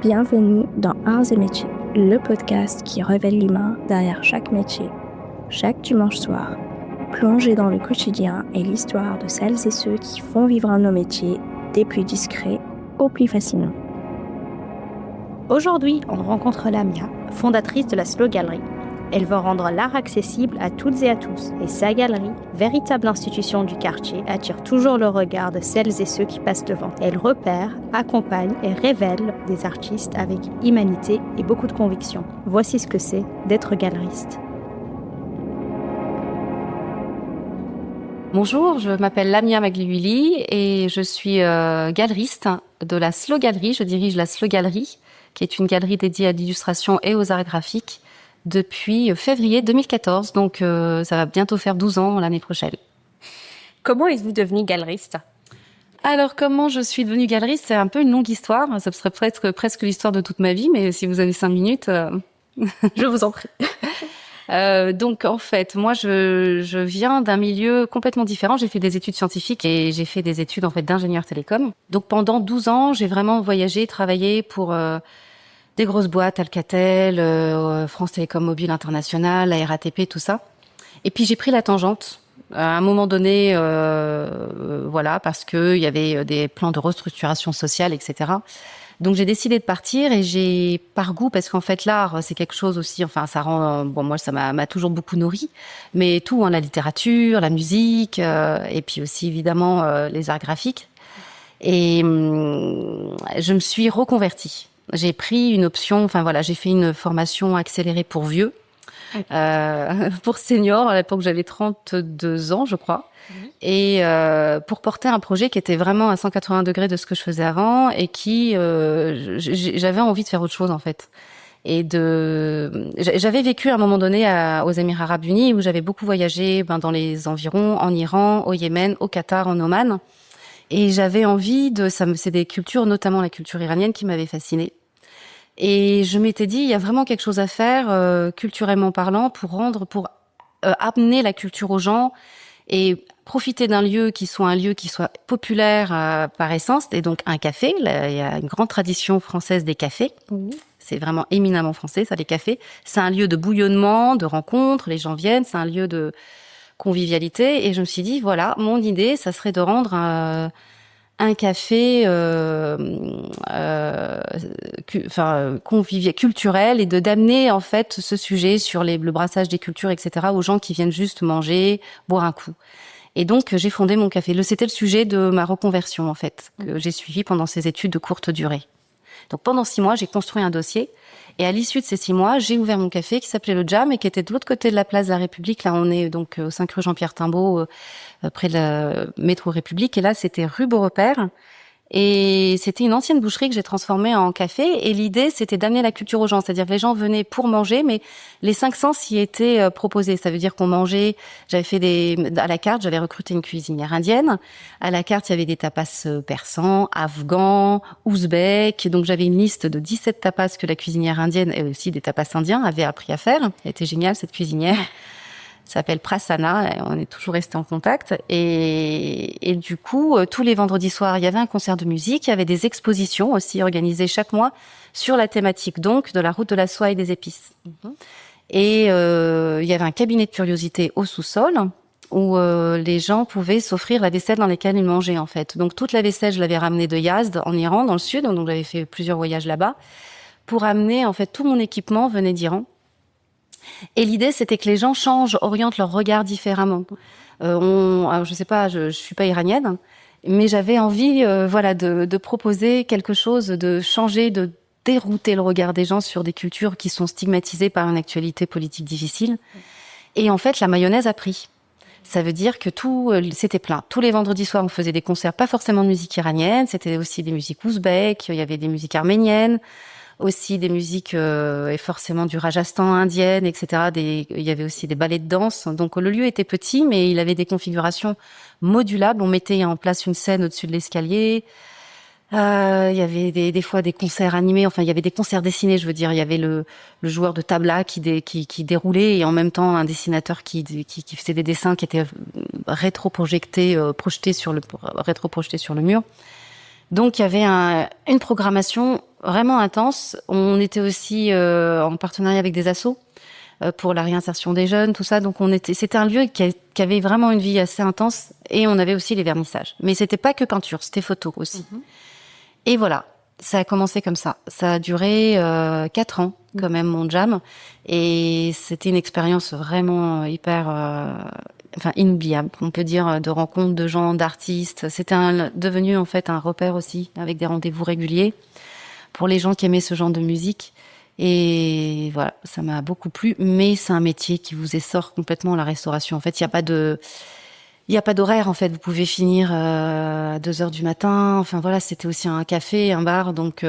Bienvenue dans Arts et Métiers, le podcast qui révèle l'humain derrière chaque métier. Chaque dimanche soir, plongez dans le quotidien et l'histoire de celles et ceux qui font vivre nos métiers des plus discrets aux plus fascinants. Aujourd'hui, on rencontre Lamia, fondatrice de la Slow Gallery. Elle veut rendre l'art accessible à toutes et à tous. Et sa galerie, véritable institution du quartier, attire toujours le regard de celles et ceux qui passent devant. Elle repère, accompagne et révèle des artistes avec humanité et beaucoup de conviction. Voici ce que c'est d'être galeriste. Bonjour, je m'appelle Lamia Magliuili et je suis galeriste de la Slow Gallery. Je dirige la Slow Gallery, qui est une galerie dédiée à l'illustration et aux arts graphiques depuis février 2014. Donc ça va bientôt faire 12 ans l'année prochaine. Comment êtes-vous devenue galeriste ? Alors, comment je suis devenue galeriste ? C'est un peu une longue histoire. Ça serait presque l'histoire de toute ma vie, mais si vous avez 5 minutes... Je vous en prie. Donc en fait, moi je viens d'un milieu complètement différent. J'ai fait des études scientifiques et j'ai fait des études en fait d'ingénieur télécom. Donc pendant 12 ans, j'ai vraiment voyagé, travaillé pour des grosses boîtes, Alcatel, France Télécom Mobile International, la RATP, tout ça. Et puis j'ai pris la tangente à un moment donné, voilà, parce que il y avait des plans de restructuration sociale, etc. Donc j'ai décidé de partir et j'ai par goût, parce qu'en fait l'art c'est quelque chose aussi, enfin ça rend, bon moi ça m'a toujours beaucoup nourri, mais tout, la littérature, la musique, et puis aussi évidemment les arts graphiques. Et je me suis reconvertie. J'ai pris une option, enfin voilà, j'ai fait une formation accélérée pour vieux, pour seniors. À l'époque j'avais 32 ans je crois. Et pour porter un projet qui était vraiment à 180 degrés de ce que je faisais avant et qui j'avais envie de faire autre chose en fait. Et j'avais vécu à un moment donné aux Émirats Arabes Unis où j'avais beaucoup voyagé dans les environs, en Iran, au Yémen, au Qatar, en Oman. Et j'avais envie c'est des cultures, notamment la culture iranienne, qui m'avait fascinée. Et je m'étais dit, il y a vraiment quelque chose à faire, culturellement parlant, pour amener la culture aux gens et profiter d'un lieu qui soit populaire par essence, et donc un café. Là, il y a une grande tradition française des cafés. C'est vraiment éminemment français, ça, les cafés. C'est un lieu de bouillonnement, de rencontres, les gens viennent, c'est un lieu de convivialité. Et je me suis dit, voilà, mon idée, ça serait de rendre un café culturel et d'amener en fait ce sujet sur le brassage des cultures, etc., aux gens qui viennent juste manger, boire un coup. Et donc j'ai fondé mon café. C'était le sujet de ma reconversion en fait, que j'ai suivi pendant ces études de courte durée. Donc pendant 6 mois, j'ai construit un dossier. Et à l'issue de ces 6 mois, j'ai ouvert mon café qui s'appelait le Jam et qui était de l'autre côté de la place de la République. Là, on est donc au 5 rue Jean-Pierre Timbaud, près de la métro République. Et là, c'était rue Beaurepaire. Et c'était une ancienne boucherie que j'ai transformée en café. Et l'idée, c'était d'amener la culture aux gens. C'est-à-dire que les gens venaient pour manger, mais les 5 sens y étaient proposés. Ça veut dire qu'on mangeait, à la carte, j'avais recruté une cuisinière indienne. À la carte, il y avait des tapas persans, afghans, ouzbeks. Donc j'avais une liste de 17 tapas que la cuisinière indienne et aussi des tapas indiens avaient appris à faire. Elle était géniale, cette cuisinière. S'appelle Prasanna, et on est toujours resté en contact. Et du coup, tous les vendredis soirs, il y avait un concert de musique, il y avait des expositions aussi organisées chaque mois sur la thématique donc de la route de la soie et des épices. Et il y avait un cabinet de curiosité au sous-sol où les gens pouvaient s'offrir la vaisselle dans laquelle ils mangeaient en fait. Donc toute la vaisselle, je l'avais ramenée de Yazd en Iran, dans le sud, donc j'avais fait plusieurs voyages là-bas pour amener en fait tout mon équipement venait d'Iran. Et l'idée, c'était que les gens orientent leur regard différemment. Alors je sais pas, je suis pas iranienne, mais j'avais envie, de proposer quelque chose, de changer, de dérouter le regard des gens sur des cultures qui sont stigmatisées par une actualité politique difficile. Et en fait, la mayonnaise a pris. Ça veut dire que c'était plein. Tous les vendredis soirs, on faisait des concerts, pas forcément de musique iranienne, c'était aussi des musiques ouzbèques, il y avait des musiques arméniennes, aussi des musiques et forcément du Rajasthan indienne, etc. Il y avait aussi des ballets de danse. Donc le lieu était petit, mais il avait des configurations modulables. On mettait en place une scène au-dessus de l'escalier. Il y avait des fois des concerts animés. Enfin, il y avait des concerts dessinés. Je veux dire, il y avait le joueur de tabla qui déroulait et en même temps un dessinateur qui faisait des dessins qui étaient rétroprojetés sur le mur. Donc il y avait une programmation vraiment intense. On était aussi en partenariat avec des assos pour la réinsertion des jeunes, tout ça. Donc c'était un lieu qui avait vraiment une vie assez intense, et on avait aussi les vernissages. Mais c'était pas que peinture, c'était photo aussi. Et voilà, ça a commencé comme ça. Ça a duré 4 ans quand même, mon jam, et c'était une expérience vraiment hyper inoubliable, on peut dire, de rencontres de gens, d'artistes. C'était devenu en fait un repère aussi, avec des rendez-vous réguliers pour les gens qui aimaient ce genre de musique. Et voilà, ça m'a beaucoup plu, mais c'est un métier qui vous essore complètement, la restauration. En fait, il n'y a pas d'horaire, en fait. Vous pouvez finir à 2h du matin. Enfin, voilà, c'était aussi un café, un bar. Donc,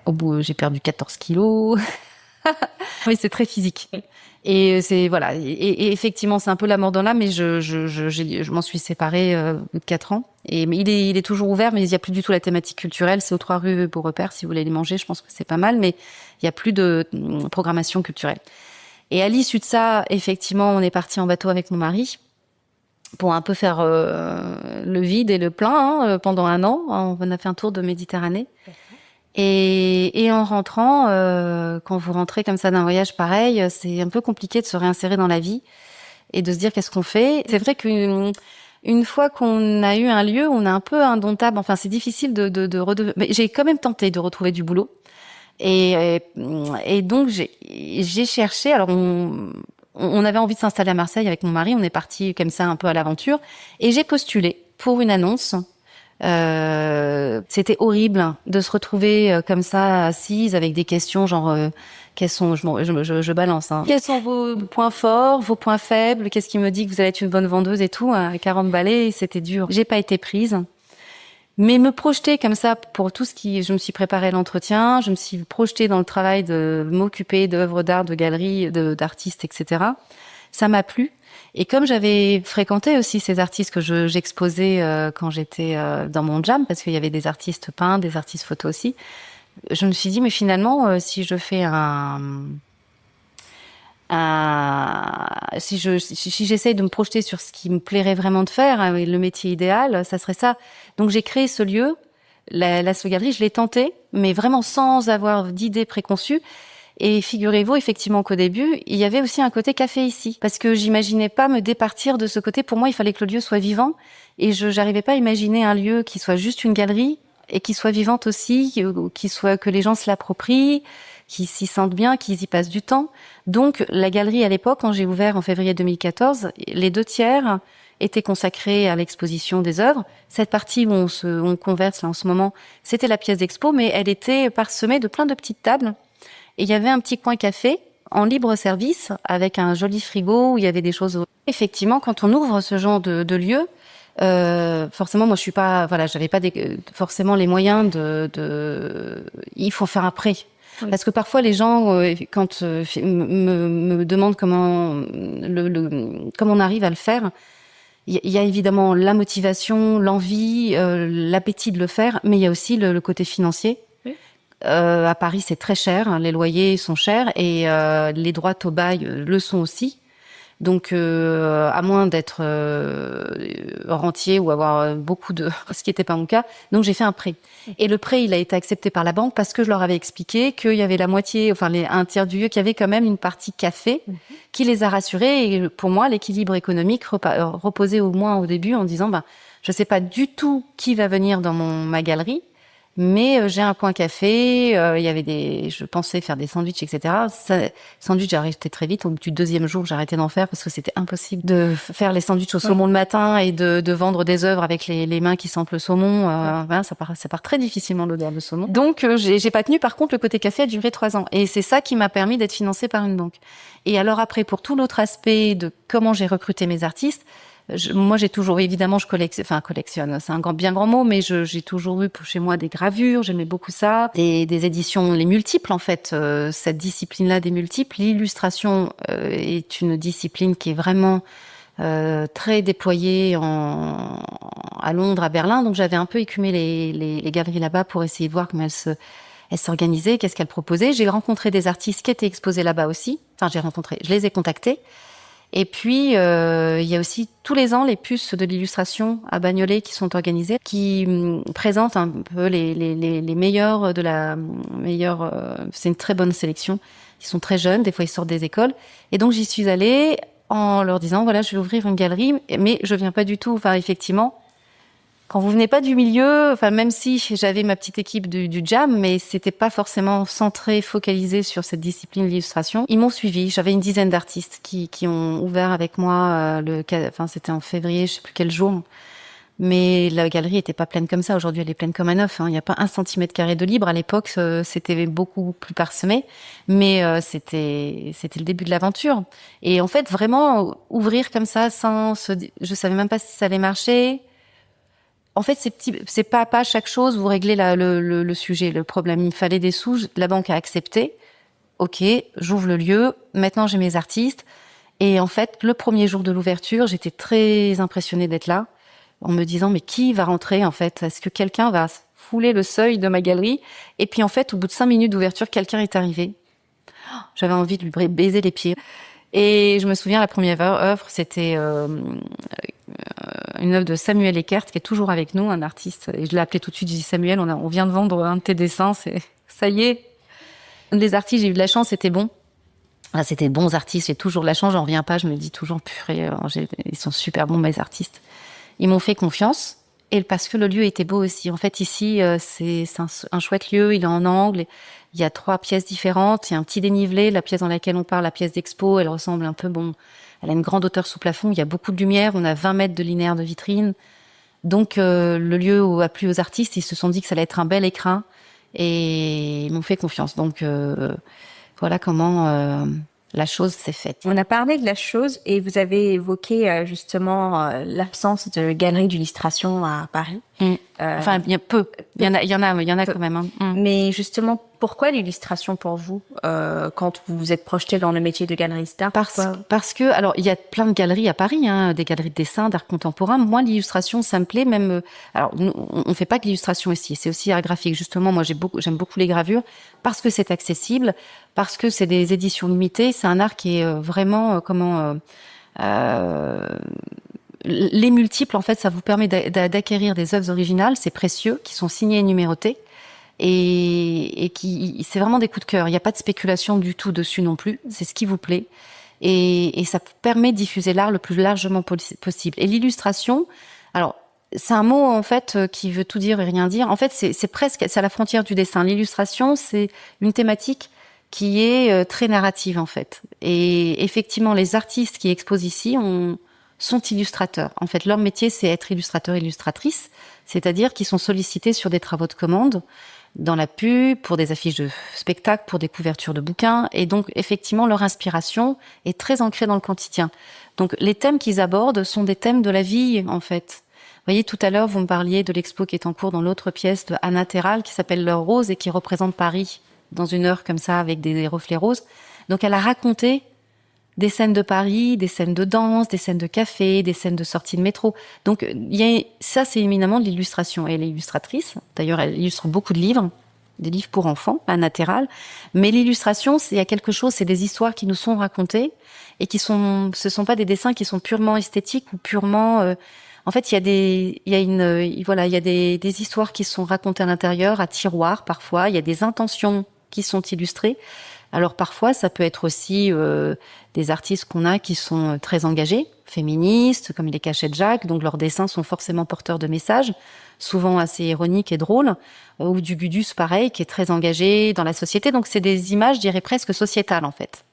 au bout, j'ai perdu 14 kilos. Oui, c'est très physique. Et c'est, voilà. Et effectivement, c'est un peu la mort dans l'âme, mais je m'en suis séparée au bout de 4 ans. Mais il est toujours ouvert, mais il n'y a plus du tout la thématique culturelle. C'est aux 3 rues Beaurepaire. Si vous voulez les manger, je pense que c'est pas mal, mais il n'y a plus de programmation culturelle. Et à l'issue de ça, effectivement, on est parti en bateau avec mon mari pour un peu faire le vide et le plein pendant 1 an. On a fait un tour de Méditerranée. Et en rentrant, quand vous rentrez comme ça d'un voyage pareil, c'est un peu compliqué de se réinsérer dans la vie et de se dire qu'est-ce qu'on fait. C'est vrai qu'une fois qu'on a eu un lieu, on est un peu indomptable. Enfin, c'est difficile mais j'ai quand même tenté de retrouver du boulot. Et donc j'ai cherché. Alors on avait envie de s'installer à Marseille avec mon mari. On est parti comme ça un peu à l'aventure. Et j'ai postulé pour une annonce. C'était horrible de se retrouver comme ça assise avec des questions genre quels sont je balance quels sont vos points forts, vos points faibles, qu'est-ce qui me dit que vous allez être une bonne vendeuse et tout, à 40 balais, c'était dur. J'ai pas été prise. Mais me projeter comme ça pour tout je me suis préparée à l'entretien, je me suis projetée dans le travail de m'occuper d'œuvres d'art, de galeries, d'artistes, etc. Ça m'a plu. Et comme j'avais fréquenté aussi ces artistes que j'exposais quand j'étais dans mon jam, parce qu'il y avait des artistes peints, des artistes photos aussi, je me suis dit, mais finalement, si je fais si j'essaye de me projeter sur ce qui me plairait vraiment de faire, le métier idéal, ça serait ça. Donc j'ai créé ce lieu, la Slow Gallery, je l'ai tenté, mais vraiment sans avoir d'idée préconçue. Et figurez-vous effectivement qu'au début, il y avait aussi un côté café ici, parce que j'imaginais pas me départir de ce côté. Pour moi, il fallait que le lieu soit vivant, et j'arrivais pas à imaginer un lieu qui soit juste une galerie et qui soit vivante aussi, que les gens se l'approprient, qu'ils s'y sentent bien, qu'ils y passent du temps. Donc la galerie à l'époque, quand j'ai ouvert en février 2014, les 2/3 étaient consacrés à l'exposition des œuvres. Cette partie où on converse là en ce moment, c'était la pièce d'expo, mais elle était parsemée de plein de petites tables. Et il y avait un petit coin café en libre service avec un joli frigo où il y avait des choses. Effectivement, quand on ouvre ce genre de lieu, forcément, moi je suis pas, voilà, j'avais pas forcément les moyens il faut faire un prêt. Oui. Parce que parfois les gens, quand me demandent comment on arrive à le faire, il y a évidemment la motivation, l'envie, l'appétit de le faire, mais il y a aussi le côté financier. À Paris, c'est très cher, les loyers sont chers et les droits au bail le sont aussi. Donc, à moins d'être rentier ou avoir beaucoup ce qui n'était pas mon cas, donc j'ai fait un prêt. Et le prêt, il a été accepté par la banque parce que je leur avais expliqué qu'il y avait la moitié, un tiers du lieu, qu'il y avait quand même une partie café qui les a rassurés. Et pour moi, l'équilibre économique reposait au moins au début en disant, je sais pas du tout qui va venir dans ma galerie. Mais j'ai un coin café, il y avait je pensais faire des sandwichs, etc. Sandwich, j'ai arrêté très vite. Au bout du 2e jour, j'ai arrêté d'en faire parce que c'était impossible de faire les sandwichs au saumon le matin et de vendre des œuvres avec les mains qui sentent le saumon. Voilà, ça part très difficilement l'odeur de saumon. Donc, j'ai pas tenu. Par contre, le côté café a duré 3 ans. Et c'est ça qui m'a permis d'être financée par une banque. Et alors après, pour tout l'autre aspect de comment j'ai recruté mes artistes, moi, j'ai toujours, évidemment, je collectionne, c'est un bien grand mot, mais j'ai toujours eu chez moi des gravures, j'aimais beaucoup ça, des éditions, les multiples, en fait, cette discipline-là des multiples. L'illustration est une discipline qui est vraiment très déployée à Londres, à Berlin, donc j'avais un peu écumé les galeries là-bas pour essayer de voir comment elles s'organisaient, qu'est-ce qu'elles proposaient. J'ai rencontré des artistes qui étaient exposés là-bas aussi, je les ai contactés. Et puis, il y a aussi tous les ans les puces de l'illustration à Bagnolet qui sont organisées, qui présentent un peu les meilleurs de la meilleure. C'est une très bonne sélection. Ils sont très jeunes, des fois ils sortent des écoles. Et donc j'y suis allée en leur disant voilà, je vais ouvrir une galerie, mais je viens pas du tout. Enfin, effectivement, quand vous venez pas du milieu, enfin même si j'avais ma petite équipe du jam, mais c'était pas forcément centré, focalisé sur cette discipline de l'illustration. Ils m'ont suivi. J'avais une dizaine d'artistes qui ont ouvert avec moi c'était en février, je sais plus quel jour. Mais la galerie était pas pleine comme ça. Aujourd'hui, elle est pleine comme un œuf. Il n'y a pas 1 centimètre carré de libre. À l'époque, c'était beaucoup plus parsemé. Mais c'était le début de l'aventure. Et en fait, vraiment ouvrir comme ça, je savais même pas si ça allait marcher. En fait, c'est pas à pas chaque chose, vous réglez le sujet, le problème. Il fallait des sous, la banque a accepté. Ok, j'ouvre le lieu. Maintenant, j'ai mes artistes. Et en fait, le premier jour de l'ouverture, j'étais très impressionnée d'être là, en me disant, mais qui va rentrer, en fait? Est-ce que quelqu'un va fouler le seuil de ma galerie? Et puis, en fait, au bout de 5 minutes d'ouverture, quelqu'un est arrivé. J'avais envie de lui baiser les pieds. Et je me souviens, la première œuvre, c'était une œuvre de Samuel Eckert, qui est toujours avec nous, un artiste. Et je l'ai appelé tout de suite, j'ai dit, Samuel, on vient de vendre un de tes dessins, ça y est. Les artistes, j'ai eu de la chance, c'était bon. Ah, c'était de bons artistes, j'ai toujours de la chance, j'en reviens pas, je me dis toujours, purée, ils sont super bons, mes artistes. Ils m'ont fait confiance, et parce que le lieu était beau aussi. En fait, ici, c'est un chouette lieu, il est en angle, il y a 3 pièces différentes, il y a un petit dénivelé, la pièce dans laquelle on parle, la pièce d'expo, elle ressemble un peu, elle a une grande hauteur sous plafond, il y a beaucoup de lumière, on a 20 mètres de linéaire de vitrine. Donc, le lieu a plu aux artistes, ils se sont dit que ça allait être un bel écrin, et ils m'ont fait confiance. Donc, voilà comment la chose s'est faite. On a parlé de la chose et vous avez évoqué justement l'absence de galerie d'illustration à Paris. Enfin, il y a peu. Il y en a quand même. Mais justement, pourquoi l'illustration pour vous quand vous vous êtes projeté dans le métier de galeriste d'art? Parce que, alors, il y a plein de galeries à Paris, des galeries de dessin, d'art contemporain. Moi, l'illustration, ça me plaît même. Alors, on fait pas que l'illustration ici, c'est aussi art graphique. Justement, moi, j'aime beaucoup les gravures parce que c'est accessible, parce que c'est des éditions limitées. C'est un art qui est vraiment les multiples, en fait, ça vous permet d'acquérir des œuvres originales, c'est précieux, qui sont signées et numérotées, et c'est vraiment des coups de cœur. Il n'y a pas de spéculation du tout dessus non plus. C'est ce qui vous plaît, et ça permet de diffuser l'art le plus largement possible. Et l'illustration, alors c'est un mot en fait qui veut tout dire et rien dire. En fait, c'est à la frontière du dessin. L'illustration, c'est une thématique qui est très narrative en fait. Et effectivement, les artistes qui exposent ici sont illustrateurs. En fait, leur métier, c'est être illustrateur, illustratrice, c'est-à-dire qu'ils sont sollicités sur des travaux de commande, dans la pub, pour des affiches de spectacles, pour des couvertures de bouquins. Et donc, effectivement, leur inspiration est très ancrée dans le quotidien. Donc, les thèmes qu'ils abordent sont des thèmes de la vie, en fait. Vous voyez, tout à l'heure, vous me parliez de l'expo qui est en cours dans l'autre pièce de Anna Terral, qui s'appelle L'heure rose et qui représente Paris dans une heure comme ça, avec des reflets roses. Donc, elle a raconté des scènes de Paris, des scènes de danse, des scènes de café, des scènes de sortie de métro. Donc, ça, c'est éminemment de l'illustration. Elle est illustratrice. D'ailleurs, elle illustre beaucoup de livres, des livres pour enfants, Anna Terral. Mais l'illustration, il y a quelque chose, c'est des histoires qui nous sont racontées et ce sont pas des dessins qui sont purement esthétiques ou purement, en fait, il y a des histoires qui sont racontées à l'intérieur, à tiroir, parfois. Il y a des intentions qui sont illustrées. Alors parfois, ça peut être aussi des artistes qu'on a qui sont très engagés, féministes, comme les Cachets de Jacques, donc leurs dessins sont forcément porteurs de messages, souvent assez ironiques et drôles, ou du Gudus, pareil, qui est très engagé dans la société. Donc c'est des images, je dirais, presque sociétales, en fait.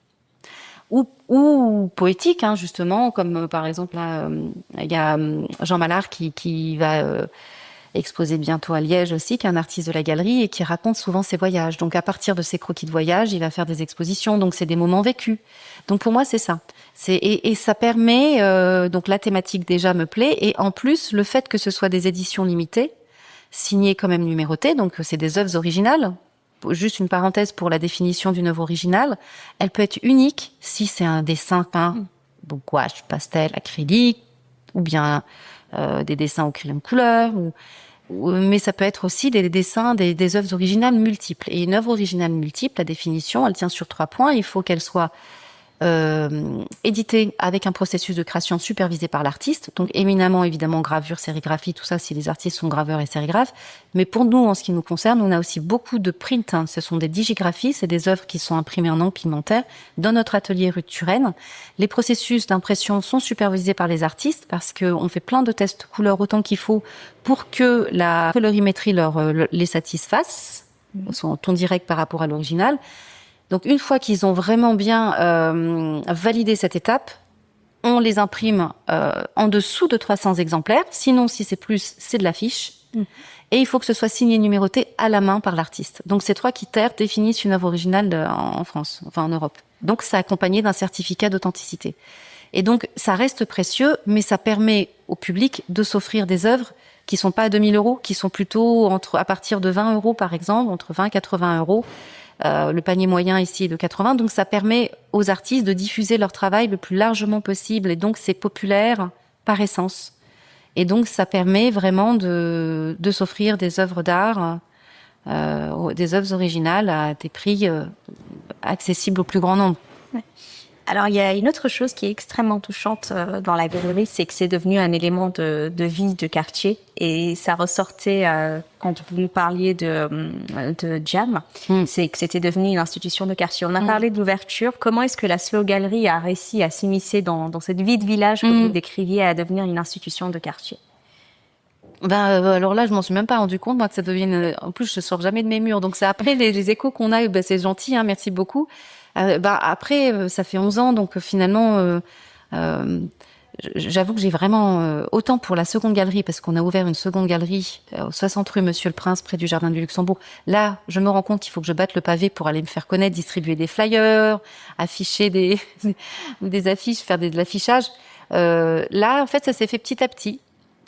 Ou poétiques, justement, comme par exemple, là, il y a Jean Mallard qui va... exposé bientôt à Liège aussi, qui est un artiste de la galerie et qui raconte souvent ses voyages. Donc à partir de ses croquis de voyage, il va faire des expositions. Donc c'est des moments vécus. Donc pour moi c'est ça. Et ça permet donc la thématique déjà me plaît et en plus le fait que ce soit des éditions limitées, signées quand même numérotées, donc c'est des œuvres originales. Juste une parenthèse pour la définition d'une œuvre originale, elle peut être unique si c'est un dessin peint, donc gouache, pastel, acrylique, ou bien des dessins au crayon de couleur, mais ça peut être aussi des dessins, des œuvres originales multiples. Et une œuvre originale multiple, la définition, elle tient sur 3 points. Il faut qu'elle soit édité avec un processus de création supervisé par l'artiste, donc éminemment évidemment gravure, sérigraphie, tout ça si les artistes sont graveurs et sérigraphes. Mais pour nous, en ce qui nous concerne, on a aussi beaucoup de print. Ce sont des digigraphies, c'est des œuvres qui sont imprimées en empimentaire dans notre atelier rue de Turenne. Les processus d'impression sont supervisés par les artistes parce qu'on fait plein de tests couleurs autant qu'il faut pour que la colorimétrie les satisfasse, soit en ton direct par rapport à l'original. Donc, une fois qu'ils ont vraiment bien validé cette étape, on les imprime en dessous de 300 exemplaires. Sinon, si c'est plus, c'est de l'affiche. Et il faut que ce soit signé et numéroté à la main par l'artiste. Donc, ces 3 critères définissent une œuvre originale en France, enfin en Europe. Donc, c'est accompagné d'un certificat d'authenticité. Et donc, ça reste précieux, mais ça permet au public de s'offrir des œuvres qui sont pas à 2000 €, qui sont plutôt à partir de 20 € par exemple, entre 20 et 80 €. Le panier moyen ici est de 80, donc ça permet aux artistes de diffuser leur travail le plus largement possible, et donc c'est populaire par essence. Et donc ça permet vraiment de s'offrir des œuvres d'art, des œuvres originales à des prix accessibles au plus grand nombre. Ouais. Alors, il y a une autre chose qui est extrêmement touchante dans la galerie, c'est que c'est devenu un élément de vie de quartier. Et ça ressortait quand vous nous parliez de Jam, c'est que c'était devenu une institution de quartier. On a parlé d'ouverture. Comment est-ce que la Slow Gallery a réussi à s'immiscer dans cette vie de village que vous décriviez à devenir une institution de quartier? Alors là, je m'en suis même pas rendu compte, moi, que ça devienne. En plus, je sors jamais de mes murs, donc c'est après les échos qu'on a. C'est gentil, hein, merci beaucoup. Après, ça fait 11 ans, donc finalement, j'avoue que j'ai vraiment autant pour la seconde galerie, parce qu'on a ouvert une seconde galerie au 60 rue Monsieur le Prince, près du Jardin du Luxembourg. Là, je me rends compte qu'il faut que je batte le pavé pour aller me faire connaître, distribuer des flyers, afficher des affiches, faire de l'affichage. Là, en fait, ça s'est fait petit à petit.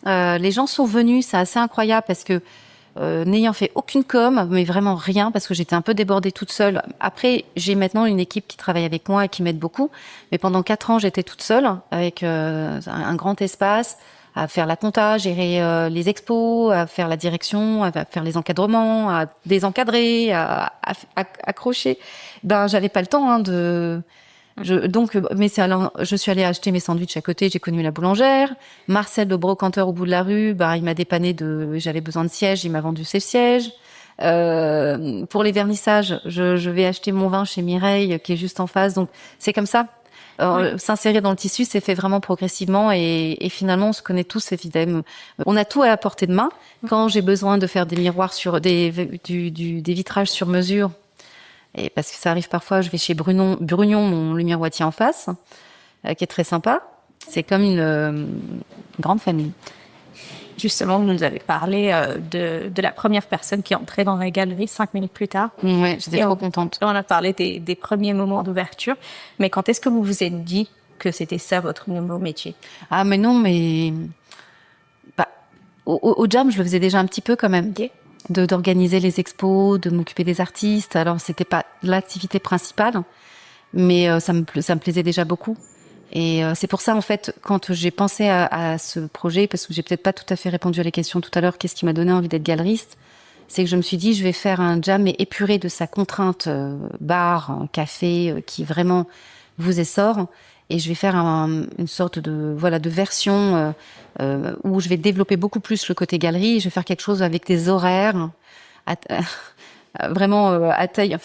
Les gens sont venus, c'est assez incroyable parce que n'ayant fait aucune com, mais vraiment rien, parce que j'étais un peu débordée toute seule. Après, j'ai maintenant une équipe qui travaille avec moi et qui m'aide beaucoup. Mais pendant 4 ans, j'étais toute seule avec un grand espace, à faire la compta, gérer les expos, à faire la direction, à faire les encadrements, à désencadrer, à accrocher. J'avais pas le temps je suis allée acheter mes sandwichs à côté, j'ai connu la boulangère. Marcel, le brocanteur au bout de la rue, il m'a dépanné j'avais besoin de sièges, il m'a vendu ses sièges. Pour les vernissages, je vais acheter mon vin chez Mireille, qui est juste en face. Donc, c'est comme ça. S'insérer dans le tissu, c'est fait vraiment progressivement et finalement, on se connaît tous, évidemment. On a tout à la portée de main. Quand j'ai besoin de faire des miroirs des vitrages sur mesure, et parce que ça arrive parfois, je vais chez Brugnon, mon miroitier en face, qui est très sympa. C'est comme une grande famille. Justement, vous nous avez parlé de la première personne qui est entrée dans la galerie 5 minutes plus tard. Ouais, j'étais trop contente. On a parlé des premiers moments d'ouverture. Mais quand est-ce que vous vous êtes dit que c'était ça votre nouveau métier? Ah, mais non, mais au Jam, je le faisais déjà un petit peu quand même. Okay. D'organiser les expos, de m'occuper des artistes. Alors, c'était pas l'activité principale, mais ça me plaisait déjà beaucoup. Et c'est pour ça, en fait, quand j'ai pensé à ce projet, parce que j'ai peut-être pas tout à fait répondu à les questions tout à l'heure, qu'est-ce qui m'a donné envie d'être galeriste, c'est que je me suis dit, je vais faire un Jam mais épuré de sa contrainte bar, café, qui vraiment vous essore. Et je vais faire une sorte de version où je vais développer beaucoup plus le côté galerie. Je vais faire quelque chose avec des horaires vraiment à taille,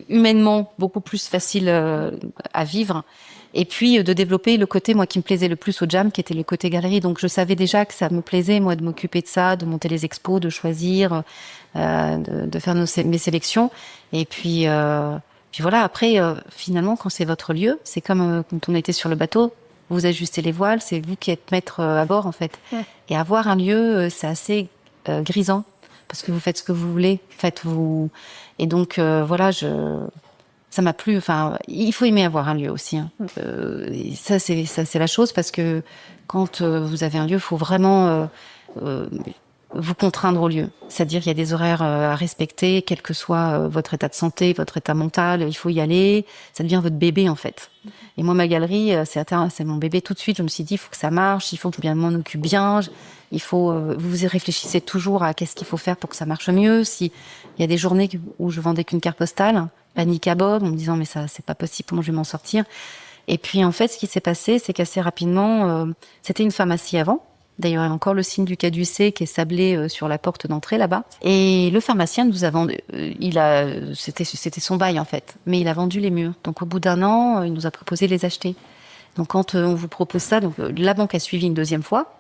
humainement beaucoup plus facile à vivre. Et puis de développer le côté moi qui me plaisait le plus au Jam, qui était le côté galerie. Donc je savais déjà que ça me plaisait moi de m'occuper de ça, de monter les expos, de choisir, de faire mes sélections. Et puis voilà, après, finalement, quand c'est votre lieu, c'est comme quand on était sur le bateau, vous ajustez les voiles, c'est vous qui êtes maître à bord, en fait. Ouais. Et avoir un lieu, c'est assez grisant, parce que vous faites ce que vous voulez. Et donc, voilà, ça m'a plu. Enfin, il faut aimer avoir un lieu aussi. Hein. Et ça, c'est la chose, parce que quand vous avez un lieu, il faut vraiment vous contraindre au lieu. C'est-à-dire qu'il y a des horaires à respecter, quel que soit votre état de santé, votre état mental, il faut y aller. Ça devient votre bébé, en fait. Et moi, ma galerie, c'est mon bébé tout de suite. Je me suis dit, il faut que ça marche, il faut que je m'en occupe bien. Il faut, vous y réfléchissez toujours à qu'est-ce qu'il faut faire pour que ça marche mieux. Si il y a des journées où je vendais qu'une carte postale, panique à bord, en me disant, mais ça, c'est pas possible, comment je vais m'en sortir? Et puis, en fait, ce qui s'est passé, c'est qu'assez rapidement, c'était une pharmacie avant. D'ailleurs, il y a encore le signe du caducée qui est sablé sur la porte d'entrée là-bas. Et le pharmacien nous a vendu, c'était son bail en fait, mais il a vendu les murs. Donc au bout d'un an, il nous a proposé de les acheter. Donc quand on vous propose ça, donc la banque a suivi une deuxième fois.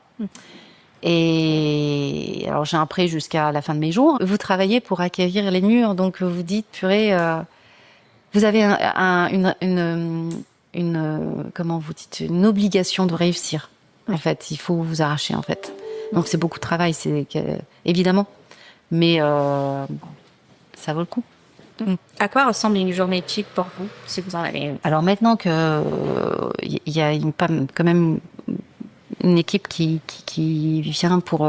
Et alors j'ai un prêt jusqu'à la fin de mes jours. Vous travaillez pour acquérir les murs, donc vous dites purée, vous avez comment vous dites, une obligation de réussir. En fait, il faut vous arracher, en fait. Donc, c'est beaucoup de travail, évidemment. Mais ça vaut le coup. À quoi ressemble une journée type pour vous, si vous en avez une? Alors, maintenant qu'il y a quand même une équipe qui vient pour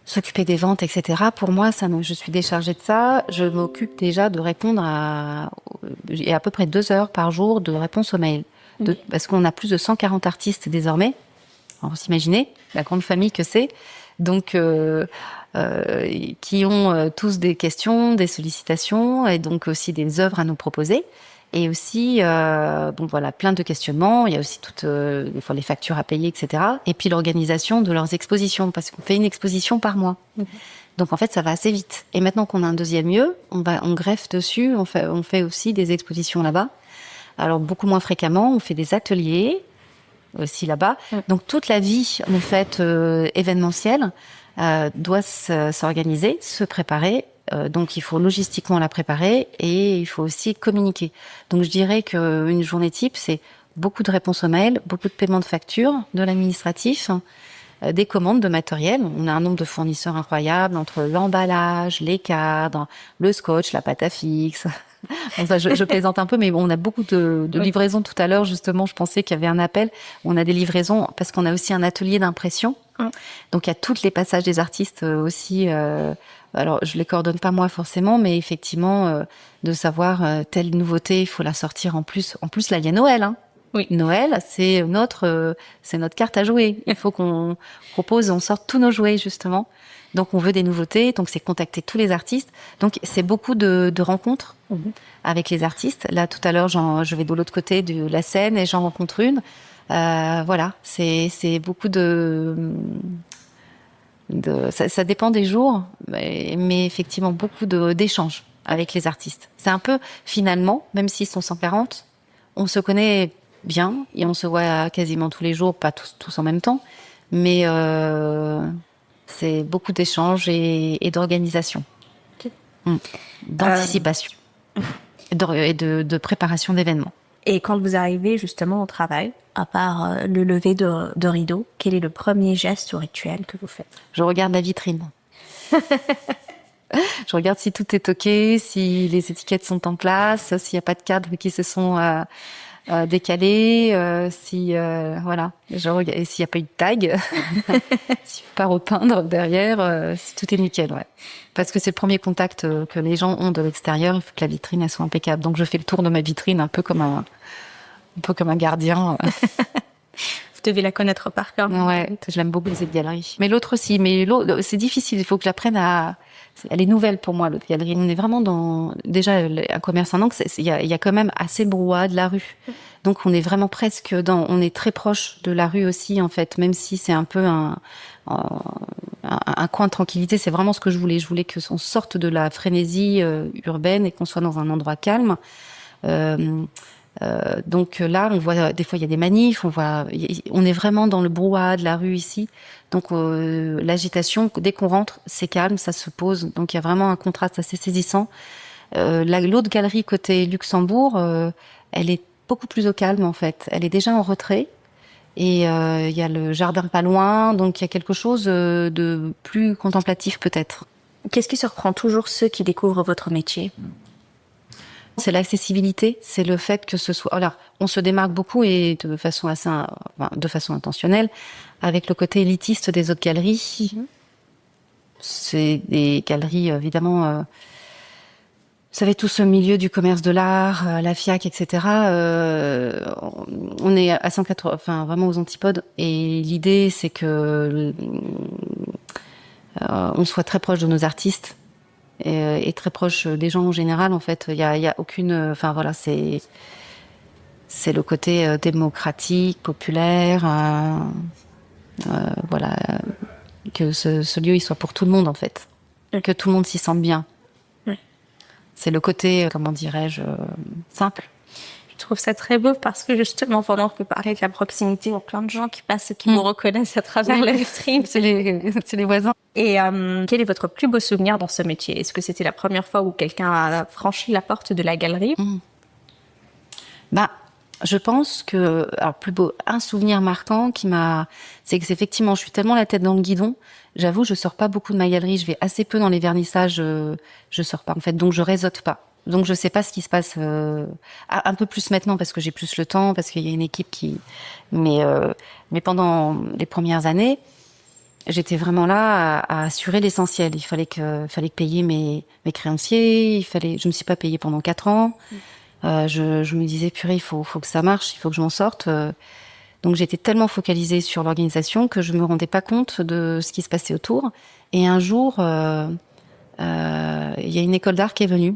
s'occuper des ventes, etc., pour moi, je suis déchargée de ça. Je m'occupe déjà de répondre à peu près 2 heures par jour de réponse aux mails. Parce qu'on a plus de 140 artistes désormais. Alors, vous imaginez la grande famille que c'est. Donc, qui ont tous des questions, des sollicitations et donc aussi des œuvres à nous proposer. Et aussi, plein de questionnements. Il y a aussi toutes des fois les factures à payer, etc. Et puis l'organisation de leurs expositions, parce qu'on fait une exposition par mois. Donc en fait, ça va assez vite. Et maintenant qu'on a un deuxième lieu, on greffe dessus. On fait aussi des expositions là-bas. Alors beaucoup moins fréquemment, on fait des ateliers aussi là-bas. Donc toute la vie, en fait, événementielle doit s'organiser, se préparer. Donc il faut logistiquement la préparer et il faut aussi communiquer. Donc je dirais qu'une journée type, c'est beaucoup de réponses aux mails, beaucoup de paiements de factures, de l'administratif, des commandes de matériel. On a un nombre de fournisseurs incroyable entre l'emballage, les cadres, le scotch, la pâte à fixe. Bon, ça, je plaisante un peu, mais bon, on a beaucoup de livraisons tout à l'heure. Justement, je pensais qu'il y avait un appel. On a des livraisons parce qu'on a aussi un atelier d'impression. Donc, il y a tous les passages des artistes aussi. Alors, je les coordonne pas moi forcément, mais effectivement, de savoir telle nouveauté, il faut la sortir en plus. En plus, là, il y a Noël. Hein. Oui. Noël, c'est notre carte à jouer. Il faut qu'on propose, on sorte tous nos jouets justement. Donc, on veut des nouveautés. Donc, c'est contacter tous les artistes. Donc, c'est beaucoup de rencontres avec les artistes. Là, tout à l'heure, je vais de l'autre côté de la scène et j'en rencontre une. Voilà, c'est beaucoup ça dépend des jours, mais effectivement, beaucoup d'échanges avec les artistes. C'est un peu, finalement, même s'ils sont 140, on se connaît bien et on se voit quasiment tous les jours, pas tous en même temps, mais c'est beaucoup d'échanges et d'organisation, d'anticipation et de préparation d'événements. Et quand vous arrivez justement au travail, à part le lever de rideau, quel est le premier geste ou rituel que vous faites? Je regarde la vitrine. Je regarde si tout est OK, si les étiquettes sont en place, s'il n'y a pas de cadres qui se sont décalés, voilà. Je regarde, et s'il n'y a pas eu de tag, s'il ne faut pas repeindre derrière, si tout est nickel, ouais. Parce que c'est le premier contact que les gens ont de l'extérieur, il faut que la vitrine elle soit impeccable. Donc je fais le tour de ma vitrine un peu comme un gardien. Vous devez la connaître par cœur. Ouais, je l'aime beaucoup cette galerie. Mais l'autre aussi, c'est difficile, il faut que j'apprenne elle est nouvelle pour moi, l'autre galerie. On est vraiment dans, déjà, un commerce en angle, il y a quand même assez de brouhaha de la rue. Donc, on est vraiment on est très proche de la rue aussi, en fait, même si c'est un peu un coin de tranquillité. C'est vraiment ce que je voulais. Je voulais qu'on sorte de la frénésie urbaine et qu'on soit dans un endroit calme. Donc là, on voit des fois il y a des manifs, on est vraiment dans le brouhaha de la rue ici. Donc l'agitation, dès qu'on rentre, c'est calme, ça se pose. Donc il y a vraiment un contraste assez saisissant. L'autre galerie côté Luxembourg, elle est beaucoup plus au calme en fait. Elle est déjà en retrait et il y a le jardin pas loin, donc il y a quelque chose de plus contemplatif peut-être. Qu'est-ce qui surprend toujours ceux qui découvrent votre métier ? C'est l'accessibilité, c'est le fait que ce soit. Alors, on se démarque beaucoup et de façon intentionnelle avec le côté élitiste des autres galeries. c'est des galeries, évidemment. Vous savez, tout ce milieu du commerce de l'art, la FIAC, etc. On est à 180, enfin vraiment aux antipodes. Et l'idée, c'est que on soit très proche de nos artistes et très proche des gens en général. En fait, il y a aucune, enfin voilà, c'est le côté démocratique, populaire, voilà, que ce lieu il soit pour tout le monde en fait, que tout le monde s'y sente bien. C'est le côté, comment dirais-je, simple. Je trouve ça très beau parce que justement, pendant que vous parlez de la proximité, il y a plein de gens qui passent et qui vous reconnaissent à travers les vitrines. C'est les voisins. Et quel est votre plus beau souvenir dans ce métier? Est-ce que c'était la première fois où quelqu'un a franchi la porte de la galerie? Bah, je pense que, alors plus beau, un souvenir marquant c'est que effectivement, je suis tellement la tête dans le guidon. J'avoue, je sors pas beaucoup de ma galerie. Je vais assez peu dans les vernissages. Je sors pas en fait, donc je réseaute pas. Donc je sais pas ce qui se passe un peu plus maintenant parce que j'ai plus le temps, parce qu'il y a une équipe qui. Mais pendant les premières années, j'étais vraiment là à assurer l'essentiel. Il fallait que payer mes créanciers. Je me suis pas payée pendant 4 ans. Je me disais purée, il faut que ça marche, il faut que je m'en sorte. Donc j'étais tellement focalisée sur l'organisation que je me rendais pas compte de ce qui se passait autour. Et un jour, il y a une école d'art qui est venue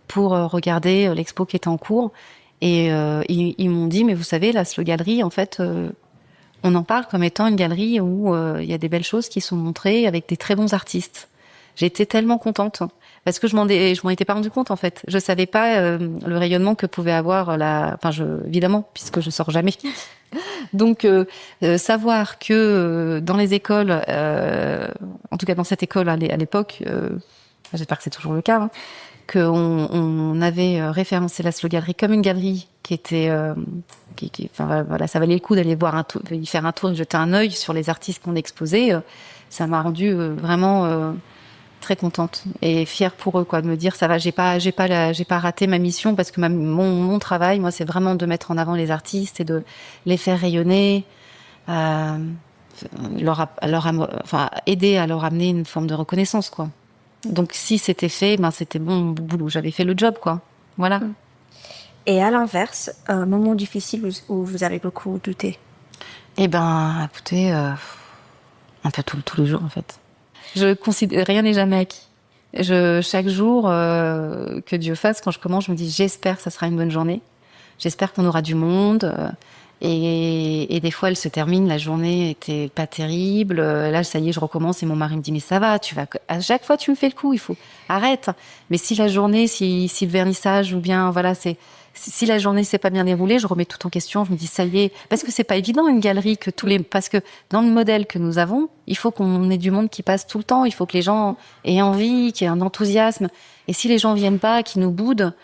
pour regarder l'expo qui était en cours. Et ils m'ont dit, mais vous savez, la Slow Gallery, en fait, on en parle comme étant une galerie où il y a des belles choses qui sont montrées avec des très bons artistes. J'étais tellement contente parce que je m'en étais pas rendu compte en fait. Je savais pas le rayonnement que pouvait avoir évidemment puisque je sors jamais. Donc savoir que dans les écoles, en tout cas dans cette école à l'époque, j'espère que c'est toujours le cas, hein, qu'on avait référencé la Slow Gallery comme une galerie qui était, enfin voilà, ça valait le coup d'aller y faire un tour et jeter un œil sur les artistes qu'on exposait. Ça m'a rendu vraiment très contente et fière pour eux, quoi, de me dire ça va, j'ai pas raté ma mission parce que mon travail, moi, c'est vraiment de mettre en avant les artistes et de les faire rayonner, aider à leur amener une forme de reconnaissance, quoi. Donc si c'était fait, c'était bon boulot, j'avais fait le job, quoi. Voilà. Et à l'inverse, un moment difficile où vous avez beaucoup douté? Écoutez, un peu tous les jours, en fait. Je considère rien n'est jamais acquis. Chaque jour que Dieu fasse, quand je commence, je me dis j'espère que ça sera une bonne journée. J'espère qu'on aura du monde. Et des fois, elle se termine, la journée était pas terrible. Là, ça y est, je recommence et mon mari me dit mais ça va, à chaque fois tu me fais le coup, il faut arrête. Mais si la journée, si le vernissage ou bien voilà, si la journée s'est pas bien déroulée, je remets tout en question. Je me dis ça y est, parce que c'est pas évident une galerie parce que dans le modèle que nous avons, il faut qu'on ait du monde qui passe tout le temps. Il faut que les gens aient envie, qu'il y ait un enthousiasme. Et si les gens viennent pas, qu'ils nous boudent,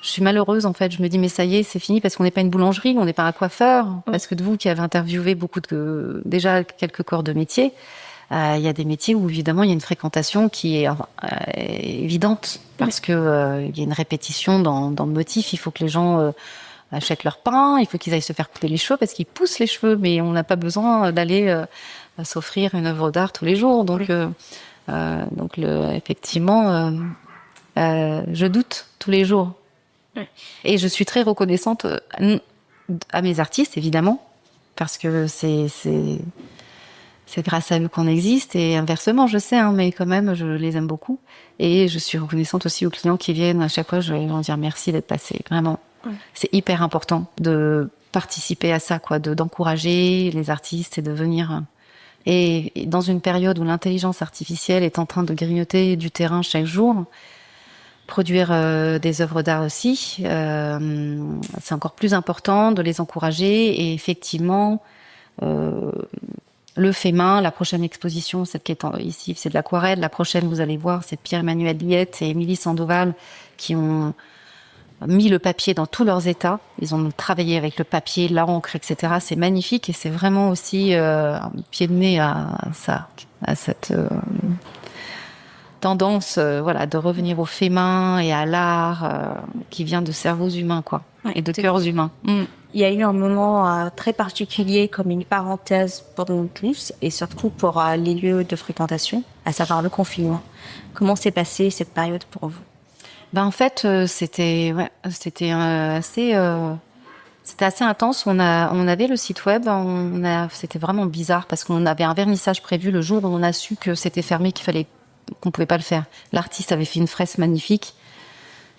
je suis malheureuse en fait. Je me dis mais ça y est, c'est fini parce qu'on n'est pas une boulangerie, on n'est pas un coiffeur. Parce que de vous qui avez interviewé déjà quelques corps de métier, il y a des métiers où évidemment il y a une fréquentation qui est évidente parce que il y a une répétition dans le motif. Il faut que les gens achètent leur pain, il faut qu'ils aillent se faire couper les cheveux parce qu'ils poussent les cheveux, mais on n'a pas besoin d'aller s'offrir une œuvre d'art tous les jours. Donc effectivement, je doute tous les jours. Et je suis très reconnaissante à mes artistes évidemment parce que c'est grâce à eux qu'on existe et inversement, je sais, mais quand même, je les aime beaucoup. Et je suis reconnaissante aussi aux clients qui viennent. À chaque fois, je vais leur dire merci d'être passés. Vraiment, c'est hyper important de participer à ça, quoi, d'encourager les artistes et de venir. Et dans une période où l'intelligence artificielle est en train de grignoter du terrain chaque jour, produire des œuvres d'art aussi, c'est encore plus important de les encourager. Et effectivement, le fait main, la prochaine exposition, celle qui est ici, c'est de l'aquarelle. La prochaine, vous allez voir, c'est Pierre-Emmanuel Liette et Émilie Sandoval qui ont mis le papier dans tous leurs états. Ils ont travaillé avec le papier, l'encre, etc. C'est magnifique et c'est vraiment aussi un pied de nez à ça, à cette tendance, voilà, de revenir aux faits mains et à l'art qui vient de cerveaux humains, quoi, et de cœurs humains. Il y a eu un moment très particulier, comme une parenthèse pour nous tous, et surtout pour les lieux de fréquentation, à savoir le confinement. Comment s'est passée cette période pour vous? En fait, c'était assez intense. On avait le site web, c'était vraiment bizarre parce qu'on avait un vernissage prévu le jour où on a su que c'était fermé, qu'on pouvait pas le faire. L'artiste avait fait une fresque magnifique.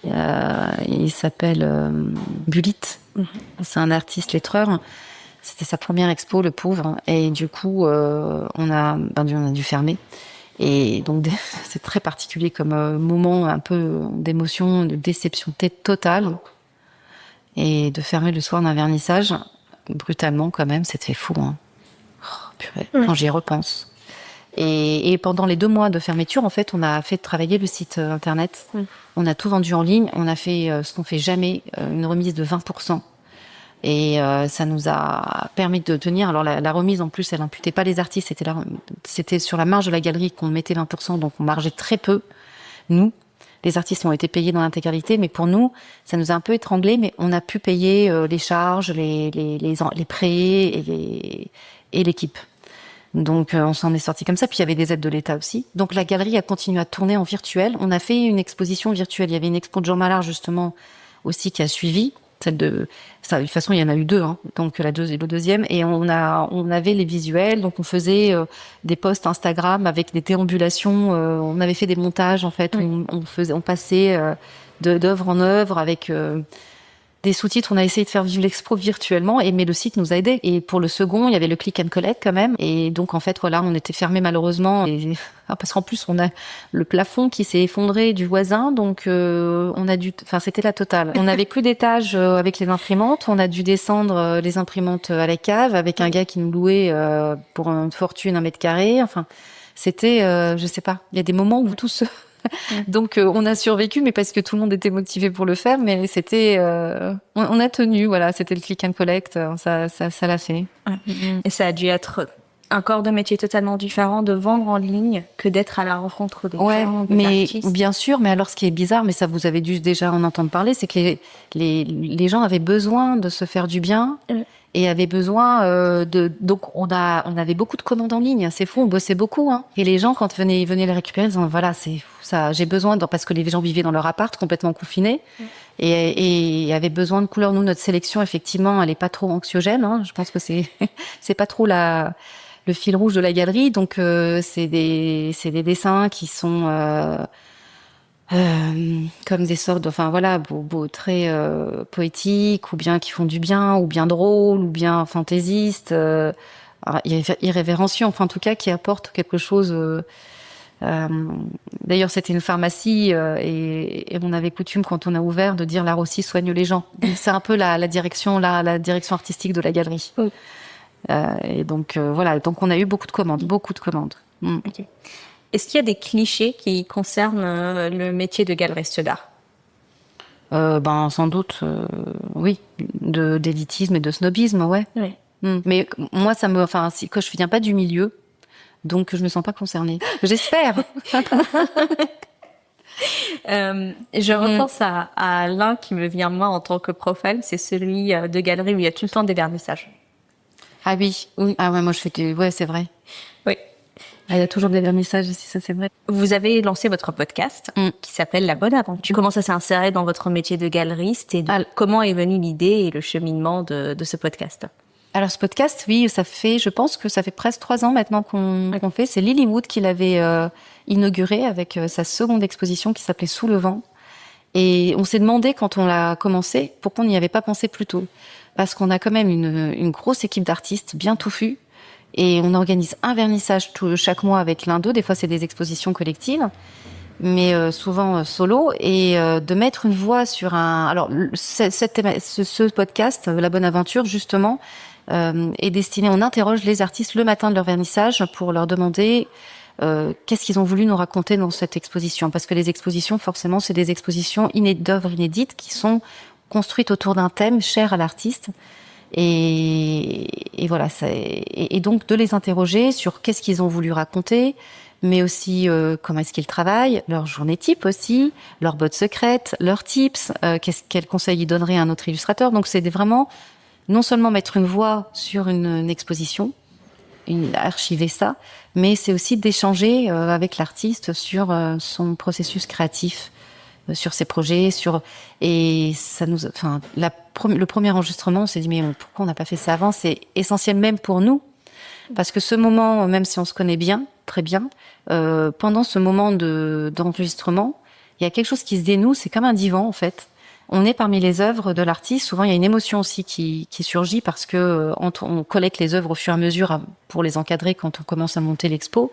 Il s'appelle Bulit. C'est un artiste lettreur. C'était sa première expo, le pauvre. Et du coup, on a dû fermer. Et donc, c'est très particulier comme moment, un peu d'émotion, de déception totale. Et de fermer le soir d'un vernissage, brutalement quand même, c'était fou. Hein. Oh, purée, quand j'y repense. Et pendant les 2 mois de fermeture, en fait, on a fait travailler le site internet. On a tout vendu en ligne. On a fait ce qu'on fait jamais, une remise de 20%. Et ça nous a permis de tenir. Alors la remise, en plus, elle imputait pas les artistes. C'était sur la marge de la galerie qu'on mettait 20%, donc on margeait très peu. Nous, les artistes ont été payés dans l'intégralité, mais pour nous, ça nous a un peu étranglés. Mais on a pu payer les charges, les prêts et l'équipe. Donc on s'en est sorti comme ça. Puis il y avait des aides de l'État aussi. Donc la galerie a continué à tourner en virtuel. On a fait une exposition virtuelle. Il y avait une expo de Jean Mallard justement aussi qui a suivi. De toute façon, il y en a eu 2, hein, donc le deuxième. Et on avait les visuels. Donc on faisait des posts Instagram avec des déambulations. On avait fait des montages en fait. On passait d'œuvre en œuvre avec des sous-titres. On a essayé de faire vivre l'expo virtuellement, mais le site nous a aidés. Et pour le second, il y avait le click and collect quand même. Et donc en fait, voilà, on était fermés malheureusement. Parce qu'en plus, on a le plafond qui s'est effondré du voisin, donc c'était la totale. On n'avait plus d'étage avec les imprimantes. On a dû descendre les imprimantes à la cave avec un gars qui nous louait pour une fortune 1 mètre carré. Enfin, c'était, je sais pas. Il y a des moments où tout se Donc on a survécu, mais parce que tout le monde était motivé pour le faire. Mais c'était, on a tenu. Voilà, c'était le click and collect. Ça l'a fait. Et ça a dû être un corps de métier totalement différent de vendre en ligne que d'être à la rencontre des gens, des artistes. Bien sûr. Mais alors, ce qui est bizarre, mais ça vous avez dû déjà en entendre parler, c'est que les gens avaient besoin de se faire du bien. Et avait besoin donc on avait beaucoup de commandes en ligne, c'est fou, on bossait beaucoup, hein. Et les gens quand ils venaient les récupérer, ils disaient voilà, c'est ça, j'ai besoin parce que les gens vivaient dans leur appart complètement confinés et avaient besoin de couleurs. Nous, notre sélection effectivement, elle est pas trop anxiogène, hein. Je pense que c'est pas trop le fil rouge de la galerie, donc c'est des dessins qui sont comme des sortes, enfin voilà, beaux très poétiques, ou bien qui font du bien, ou bien drôles, ou bien fantaisistes, irrévérencieux, enfin en tout cas qui apportent quelque chose. D'ailleurs, c'était une pharmacie et on avait coutume quand on a ouvert de dire l'art aussi soigne les gens. Donc, c'est un peu la direction artistique de la galerie. Et donc voilà, donc on a eu beaucoup de commandes. Okay. Est-ce qu'il y a des clichés qui concernent le métier de galeriste d'art? Sans doute, oui, d'élitisme et de snobisme, ouais. Oui. Mais moi, que je viens pas du milieu, donc je me sens pas concernée. J'espère. Je repense à l'un qui me vient moi en tant que profane, c'est celui de galerie où il y a tout le temps des vernissages. Ah oui. Ah ouais, moi je fais ouais, c'est vrai. Oui. Il y a toujours des vernissages aussi, ça c'est vrai. Vous avez lancé votre podcast qui s'appelle La Bonne Aventure. Comment ça s'est inséré dans votre métier de galeriste et comment est venue l'idée et le cheminement de ce podcast? Alors ce podcast, oui, je pense que ça fait presque 3 ans maintenant qu'on fait. C'est Lilywood qui l'avait inauguré avec sa seconde exposition qui s'appelait Sous le vent. Et on s'est demandé quand on l'a commencé pourquoi on n'y avait pas pensé plus tôt. Parce qu'on a quand même une grosse équipe d'artistes bien touffus. Et on organise un vernissage chaque mois avec l'un d'eux. Des fois, c'est des expositions collectives, mais souvent solo. Et de mettre une voix sur un... Alors, ce podcast, La Bonne Aventure, justement, est destiné... On interroge les artistes le matin de leur vernissage pour leur demander qu'est-ce qu'ils ont voulu nous raconter dans cette exposition. Parce que les expositions, forcément, c'est des expositions d'œuvres inédites qui sont construites autour d'un thème cher à l'artiste. Et voilà, et donc de les interroger sur qu'est-ce qu'ils ont voulu raconter, mais aussi comment est-ce qu'ils travaillent, leur journée type aussi, leurs bottes secrètes, leurs tips, quels conseils ils donneraient à un autre illustrateur. Donc c'est vraiment non seulement mettre une voix sur une exposition, archiver ça, mais c'est aussi d'échanger avec l'artiste sur son processus créatif, sur ses projets, et ça nous, enfin, le premier enregistrement, on s'est dit mais pourquoi on n'a pas fait ça avant? C'est essentiel même pour nous, parce que ce moment, même si on se connaît bien, très bien, pendant ce moment d'enregistrement, il y a quelque chose qui se dénoue. C'est comme un divan en fait. On est parmi les œuvres de l'artiste. Souvent, il y a une émotion aussi qui surgit parce que on collecte les œuvres au fur et à mesure pour les encadrer quand on commence à monter l'expo.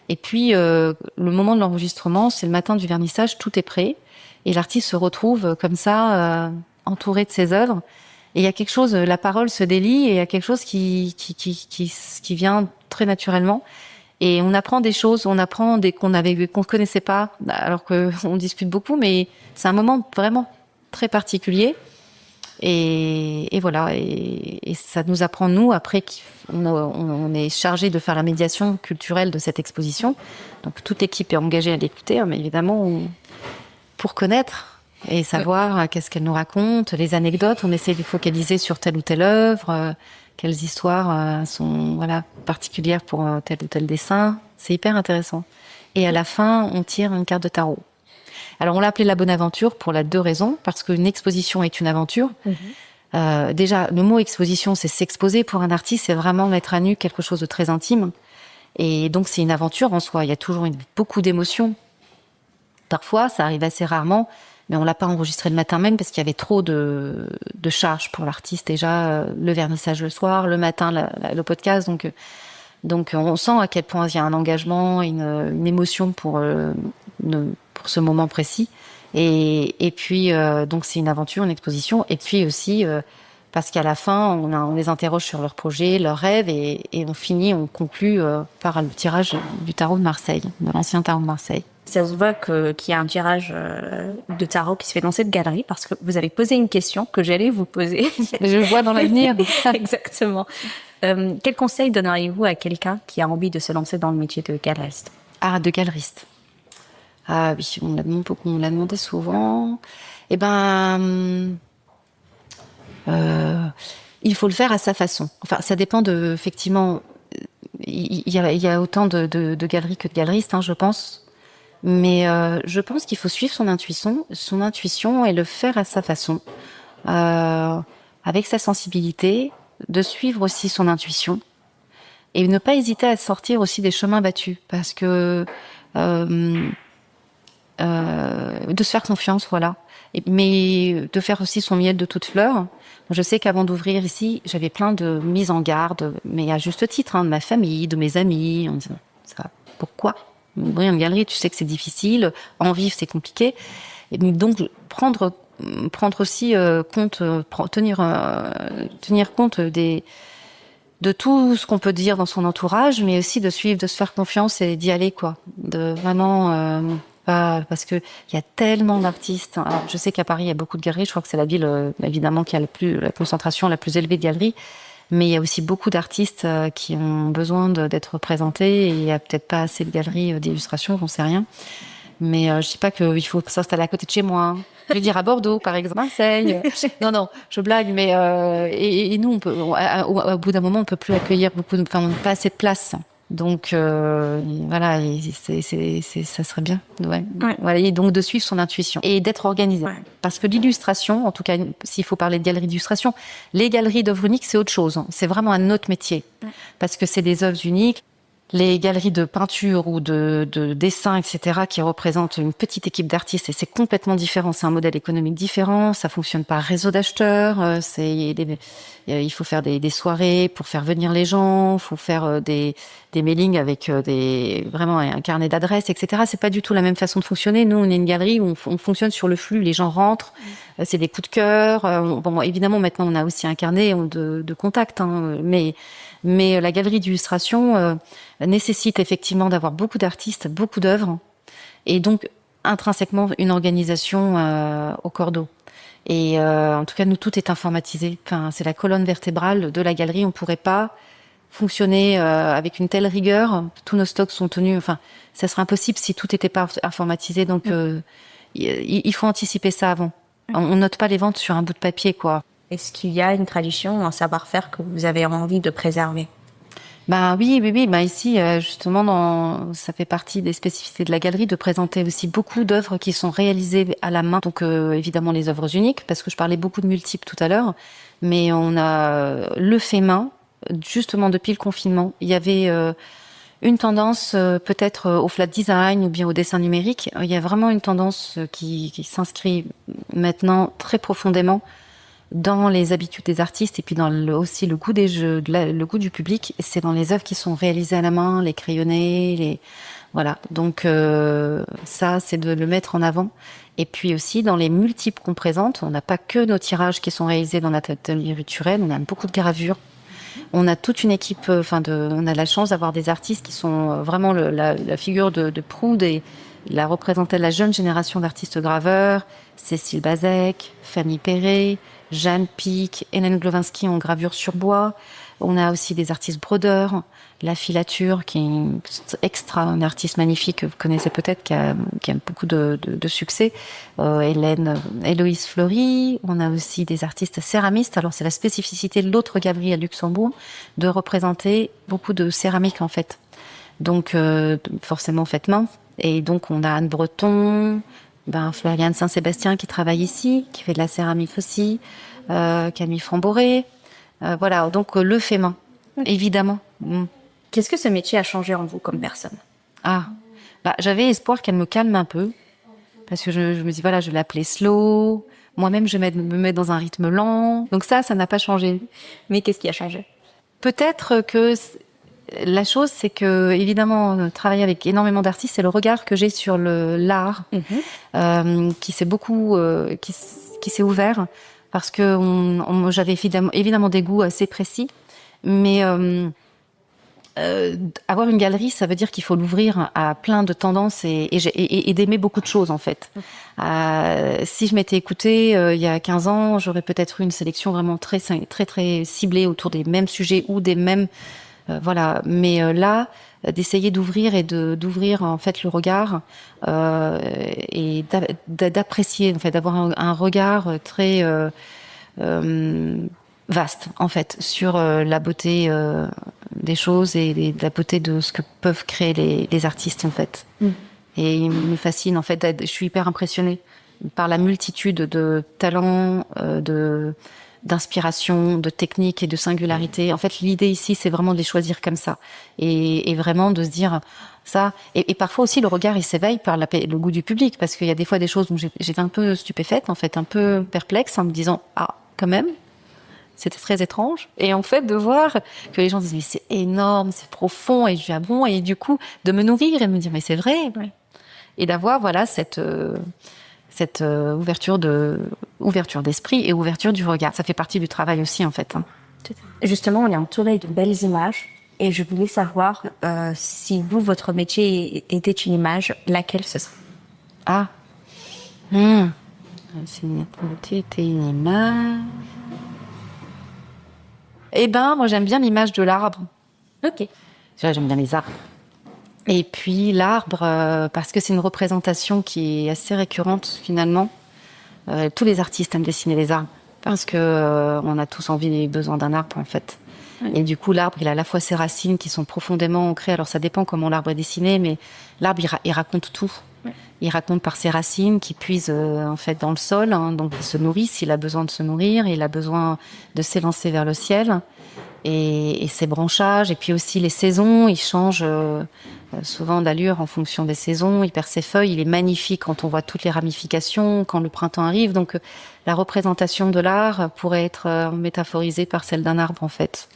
Et puis, le moment de l'enregistrement, c'est le matin du vernissage, tout est prêt. Et l'artiste se retrouve comme ça, entouré de ses œuvres. Et il y a quelque chose, la parole se délie et il y a quelque chose qui vient très naturellement. Et on apprend des choses, qu'on connaissait pas, alors qu'on discute beaucoup, mais c'est un moment vraiment très particulier. Et voilà. Et ça nous apprend, nous, après on est chargé de faire la médiation culturelle de cette exposition. Donc toute l'équipe est engagée à l'écouter, mais évidemment, pour connaître et savoir qu'est-ce qu'elle nous raconte, les anecdotes, on essaie de focaliser sur telle ou telle œuvre, quelles histoires sont particulières pour tel ou tel dessin. C'est hyper intéressant. Et à la fin, on tire une carte de tarot. Alors on l'a appelée la bonne aventure pour deux raisons, parce qu'une exposition est une aventure. Déjà, le mot exposition, c'est s'exposer. Pour un artiste, c'est vraiment mettre à nu quelque chose de très intime. Et donc c'est une aventure en soi. Il y a toujours beaucoup d'émotions. Parfois, ça arrive assez rarement, mais on l'a pas enregistré le matin même parce qu'il y avait trop de charges pour l'artiste. Déjà, le vernissage le soir, le matin, le podcast. Donc, on sent à quel point il y a un engagement, une émotion pour ce moment précis. Et puis, donc, c'est une aventure, une exposition. Et puis aussi, parce qu'à la fin, on les interroge sur leurs projets, leurs rêves, et on conclut par le tirage du tarot de Marseille, de l'ancien tarot de Marseille. Ça se voit qu'il y a un tirage de tarot qui se fait dans cette galerie parce que vous avez posé une question que j'allais vous poser. Je le vois dans l'avenir. Exactement. Quel conseil donneriez-vous à quelqu'un qui a envie de se lancer dans le métier de galeriste? Ah, de galeriste. Ah oui, on l'a demandé souvent. Eh ben, il faut le faire à sa façon. Enfin, ça dépend effectivement, il y a autant de galeries que de galeristes, je pense. Mais je pense qu'il faut suivre son intuition et le faire à sa façon, avec sa sensibilité, de suivre aussi son intuition et ne pas hésiter à sortir aussi des chemins battus, parce que de se faire confiance, voilà. Mais de faire aussi son miel de toute fleur. Je sais qu'avant d'ouvrir ici, j'avais plein de mises en garde, mais à juste titre, de ma famille, de mes amis. On disait, ça, pourquoi ouvrir une galerie, tu sais que c'est difficile, en vivre c'est compliqué. Et donc prendre aussi compte, tenir compte de tout ce qu'on peut dire dans son entourage, mais aussi de suivre, de se faire confiance et d'y aller, quoi. De vraiment parce que il y a tellement d'artistes. Alors, je sais qu'à Paris il y a beaucoup de galeries. Je crois que c'est la ville évidemment qui a la concentration la plus élevée de galeries. Mais il y a aussi beaucoup d'artistes qui ont besoin d'être représentés, et il y a peut-être pas assez de galeries d'illustration, j'en sais rien. Mais je dis pas qu'il faut s'installer à côté de chez moi. Je veux dire à Bordeaux, par exemple, Marseille. Non, je blague, mais et nous, au bout d'un moment, on peut plus accueillir on n'a pas assez de place. Donc voilà, ça serait bien. Ouais. Voilà, et donc de suivre son intuition et d'être organisé. Ouais. Parce que l'illustration, en tout cas, s'il faut parler de galerie d'illustration, les galeries d'œuvres uniques, c'est autre chose. C'est vraiment un autre métier. Ouais. Parce que c'est des œuvres uniques. Les galeries de peinture ou de dessin, etc., qui représentent une petite équipe d'artistes, et c'est complètement différent. C'est un modèle économique différent. Ça fonctionne par réseau d'acheteurs. Il faut faire des soirées pour faire venir les gens. Il faut faire des mailings avec vraiment un carnet d'adresses, etc. C'est pas du tout la même façon de fonctionner. Nous, on est une galerie où on fonctionne sur le flux. Les gens rentrent. C'est des coups de cœur. Bon, évidemment, maintenant, on a aussi un carnet de contacts, mais la galerie d'illustration nécessite effectivement d'avoir beaucoup d'artistes, beaucoup d'œuvres, et donc intrinsèquement une organisation au cordeau. En tout cas, nous, tout est informatisé. Enfin, c'est la colonne vertébrale de la galerie. On pourrait pas fonctionner avec une telle rigueur. Tous nos stocks sont tenus. Enfin, ça serait impossible si tout n'était pas informatisé. Donc, il faut anticiper ça avant. On note pas les ventes sur un bout de papier, quoi. Est-ce qu'il y a une tradition, un savoir-faire que vous avez envie de préserver? Ben oui. Ben ici, justement, ça fait partie des spécificités de la galerie de présenter aussi beaucoup d'œuvres qui sont réalisées à la main. Donc évidemment les œuvres uniques, parce que je parlais beaucoup de multiples tout à l'heure, mais on a le fait main. Justement depuis le confinement, il y avait une tendance peut-être au flat design ou bien au dessin numérique. Il y a vraiment une tendance qui s'inscrit maintenant très profondément dans les habitudes des artistes et puis dans aussi le goût des jeux, le goût du public. C'est dans les œuvres qui sont réalisées à la main, les crayonnés, voilà. Donc ça, c'est de le mettre en avant. Et puis aussi dans les multiples qu'on présente, on n'a pas que nos tirages qui sont réalisés dans notre atelier virtuel, on a beaucoup de gravures. On a toute une équipe, on a la chance d'avoir des artistes qui sont vraiment la figure de proue la représentait la jeune génération d'artistes graveurs, Cécile Bazek, Fanny Perret, Jeanne Pic, Hélène Glowinski en gravure sur bois. On a aussi des artistes brodeurs, La Filature, qui est un artiste magnifique que vous connaissez peut-être, qui a beaucoup de succès. Héloïse Fleury. On a aussi des artistes céramistes. Alors c'est la spécificité de l'autre galerie à Luxembourg de représenter beaucoup de céramique en fait. Donc forcément faite main. Et donc on a Anne Breton, Floriane Saint-Sébastien qui travaille ici, qui fait de la céramique aussi, Camille Framboré. Voilà, donc le fait main, évidemment. Qu'est-ce que ce métier a changé en vous comme personne? J'avais espoir qu'elle me calme un peu, parce que je me dis, voilà, je l'appelais slow. Moi-même, je me mets dans un rythme lent. Donc ça n'a pas changé. Mais qu'est-ce qui a changé? Peut-être que la chose, c'est que, évidemment, travailler avec énormément d'artistes, c'est le regard que j'ai sur l'art, qui s'est beaucoup, qui s'est ouvert, parce que j'avais évidemment des goûts assez précis, mais avoir une galerie, ça veut dire qu'il faut l'ouvrir à plein de tendances et d'aimer beaucoup de choses, en fait. Si je m'étais écoutée il y a 15 ans, j'aurais peut-être eu une sélection vraiment très, très, très ciblée autour des mêmes sujets ou des mêmes... voilà, mais là, d'essayer d'ouvrir et d'ouvrir en fait le regard et d'apprécier, en fait, d'avoir un regard très vaste en fait sur la beauté des choses et la beauté de ce que peuvent créer les artistes en fait. Et il me fascine en fait. Je suis hyper impressionnée par la multitude de talents, d'inspiration, de technique et de singularité. En fait, l'idée ici, c'est vraiment de les choisir comme ça. Et vraiment de se dire ça. Et parfois aussi, le regard, il s'éveille par le goût du public, parce qu'il y a des fois des choses où j'étais un peu stupéfaite, en fait, un peu perplexe, en me disant, quand même, c'était très étrange. Et en fait, de voir que les gens disent, mais c'est énorme, c'est profond, et je dis, bon, et du coup, de me nourrir et de me dire, mais c'est vrai. Ouais. Et d'avoir, voilà, cette ouverture d'esprit et ouverture du regard. Ça fait partie du travail aussi, en fait. Justement, on est entouré de belles images et je voulais savoir si votre métier était une image, laquelle ce serait? Si notre métier était une image... moi, j'aime bien l'image de l'arbre. Ok. J'aime bien les arbres. Et puis l'arbre, parce que c'est une représentation qui est assez récurrente finalement. Tous les artistes aiment dessiner les arbres parce que on a tous envie et besoin d'un arbre en fait. Oui. Et du coup l'arbre, il a à la fois ses racines qui sont profondément ancrées. Alors ça dépend comment l'arbre est dessiné, mais l'arbre il raconte tout. Oui. Il raconte par ses racines qui puisent en fait dans le sol, donc il se nourrit s'il a besoin de se nourrir, il a besoin de s'élancer vers le ciel. Et ses branchages, et puis aussi les saisons, il change souvent d'allure en fonction des saisons, il perd ses feuilles, il est magnifique quand on voit toutes les ramifications, quand le printemps arrive, donc la représentation de l'art pourrait être métaphorisée par celle d'un arbre en fait.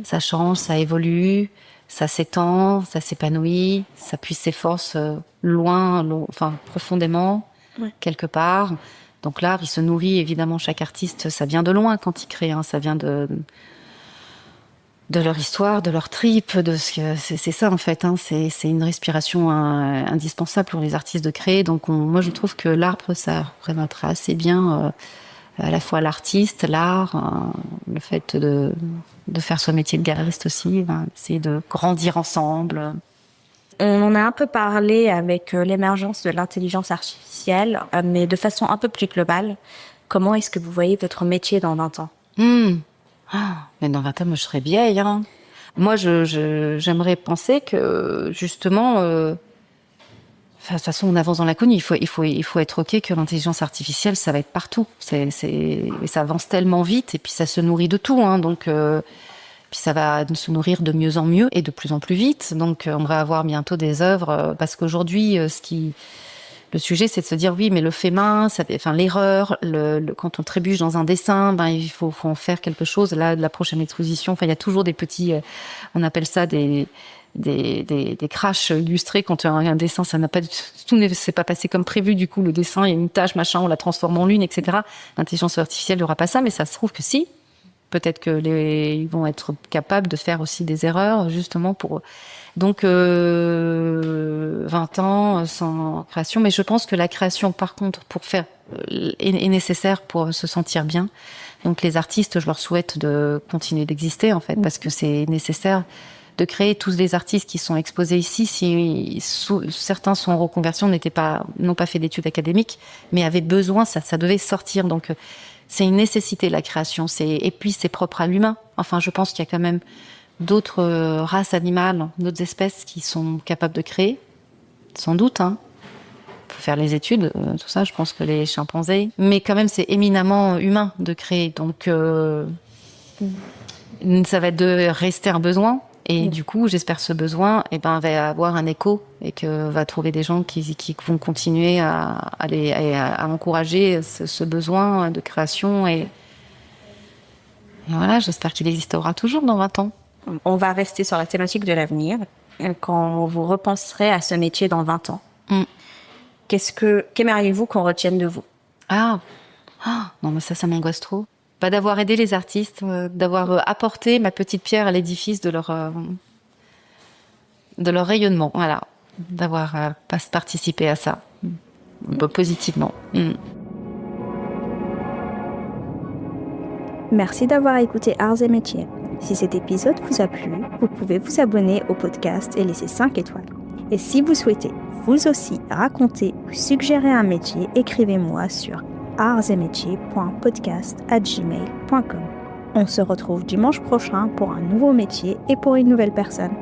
Ça change, ça évolue, ça s'étend, ça s'épanouit, ça puise ses forces profondément, quelque part. Donc l'art, il se nourrit, évidemment, chaque artiste, ça vient de loin quand il crée, ça vient de leur histoire, de leur trip, c'est ça en fait. C'est une respiration indispensable pour les artistes de créer. Donc moi je trouve que l'arbre ça représentera assez bien à la fois l'artiste, l'art, le fait de faire ce métier de galeriste aussi, essayer de grandir ensemble. On en a un peu parlé avec l'émergence de l'intelligence artificielle, mais de façon un peu plus globale. Comment est-ce que vous voyez votre métier dans 20 ans? Mais dans 20 ans, moi, je serais vieille. Hein. Moi, j'aimerais penser que, justement, de toute façon, on avance dans l'inconnu. Il faut être OK que l'intelligence artificielle, ça va être partout. Et ça avance tellement vite, et puis ça se nourrit de tout. Hein, donc, puis ça va se nourrir de mieux en mieux et de plus en plus vite. Donc, on va avoir bientôt des œuvres, parce qu'aujourd'hui, le sujet, c'est de se dire oui, mais le fait main, l'erreur, quand on trébuche dans un dessin, il faut en faire quelque chose. Là, de la prochaine exposition, il y a toujours des petits, on appelle ça des crashs illustrés quand un dessin, tout ne s'est pas passé comme prévu. Du coup, le dessin, il y a une tâche, machin, on la transforme en lune, etc. L'intelligence artificielle n'aura pas ça, mais ça se trouve que si. Peut-être que ils vont être capables de faire aussi des erreurs, justement pour. Donc 20 ans sans création, mais je pense que la création, par contre, pour faire est nécessaire pour se sentir bien. Donc les artistes, je leur souhaite de continuer d'exister en fait, parce que c'est nécessaire de créer. Tous les artistes qui sont exposés ici, si certains sont en reconversion, n'ont pas fait d'études académiques, mais avaient besoin, ça devait sortir. Donc c'est une nécessité la création. Et puis c'est propre à l'humain. Enfin, je pense qu'il y a quand même d'autres races animales, d'autres espèces qui sont capables de créer, sans doute. Hein. Faut faire les études, tout ça. Je pense que les chimpanzés, mais quand même, c'est éminemment humain de créer. Donc, ça va de rester un besoin. Et du coup, j'espère que ce besoin, va avoir un écho et que va trouver des gens qui vont continuer à encourager ce besoin de création. Et voilà, j'espère qu'il existera toujours dans 20 ans. On va rester sur la thématique de l'avenir. Quand vous repenserez à ce métier dans 20 ans, qu'aimeriez-vous qu'on retienne de vous? Non, mais ça m'angoisse trop. Pas d'avoir aidé les artistes, d'avoir apporté ma petite pierre à l'édifice de leur rayonnement. Voilà, d'avoir participé à ça positivement. Merci d'avoir écouté Arts et Métiers. Si cet épisode vous a plu, vous pouvez vous abonner au podcast et laisser 5 étoiles. Et si vous souhaitez vous aussi raconter ou suggérer un métier, écrivez-moi sur artsetmétiers.podcast@gmail.com. On se retrouve dimanche prochain pour un nouveau métier et pour une nouvelle personne.